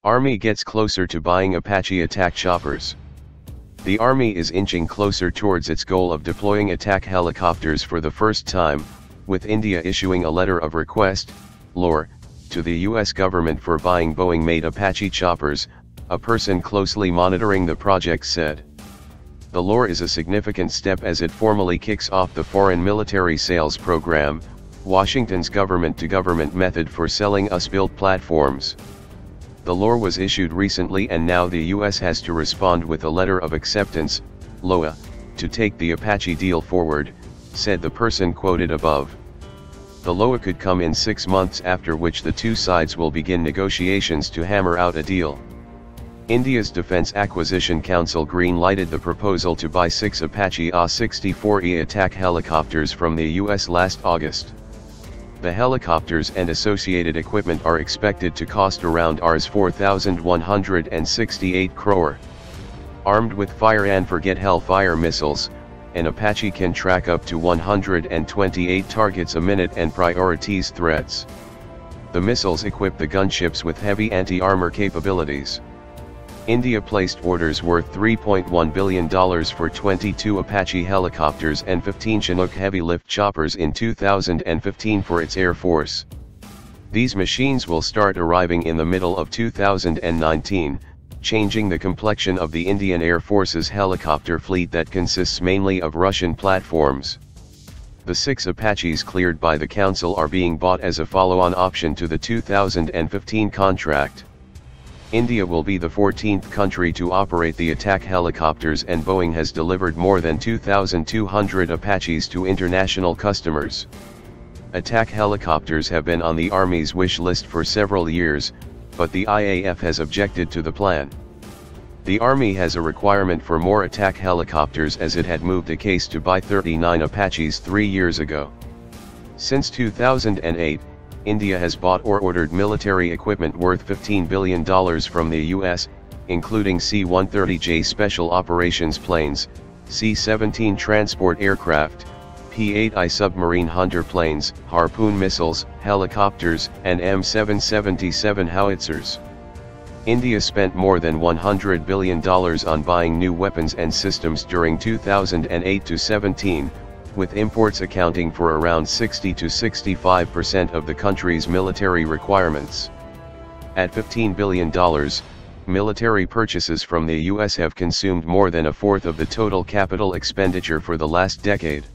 Army gets closer to buying Apache attack choppers. The Army is inching closer towards its goal of deploying attack helicopters for the first time, with India issuing a letter of request, LOR, to the US government for buying Boeing-made Apache choppers, a person closely monitoring the project said. The LOR is a significant step as it formally kicks off the foreign military sales program, Washington's government-to-government method for selling US-built platforms. The LOR was issued recently and now the US has to respond with a letter of acceptance, LOA, to take the Apache deal forward, said the person quoted above. The LOA could come in 6 months, after which the two sides will begin negotiations to hammer out a deal. India's Defence Acquisition Council green-lighted the proposal to buy 6 Apache A-64E attack helicopters from the US last August. The helicopters and associated equipment are expected to cost around Rs 4,168 crore. Armed with fire and forget Hellfire missiles, an Apache can track up to 128 targets a minute and prioritize threats. The missiles equip the gunships with heavy anti-armor capabilities. India placed orders worth $3.1 billion for 22 Apache helicopters and 15 Chinook heavy-lift choppers in 2015 for its Air Force. These machines will start arriving in the middle of 2019, changing the complexion of the Indian Air Force's helicopter fleet that consists mainly of Russian platforms. The 6 Apaches cleared by the Council are being bought as a follow-on option to the 2015 contract. India will be the 14th country to operate the attack helicopters, and Boeing has delivered more than 2,200 Apaches to international customers. Attack helicopters have been on the Army's wish list for several years, but the IAF has objected to the plan. The Army has a requirement for more attack helicopters as it had moved a case to buy 39 Apaches 3 years ago. Since 2008, India has bought or ordered military equipment worth $15 billion from the US, including C-130J special operations planes, C-17 transport aircraft, P-8I submarine hunter planes, Harpoon missiles, helicopters, and M777 howitzers. India spent more than $100 billion on buying new weapons and systems during 2008-17, with imports accounting for around 60 to 65% of the country's military requirements. At $15 billion, military purchases from the US have consumed more than a fourth of the total capital expenditure for the last decade.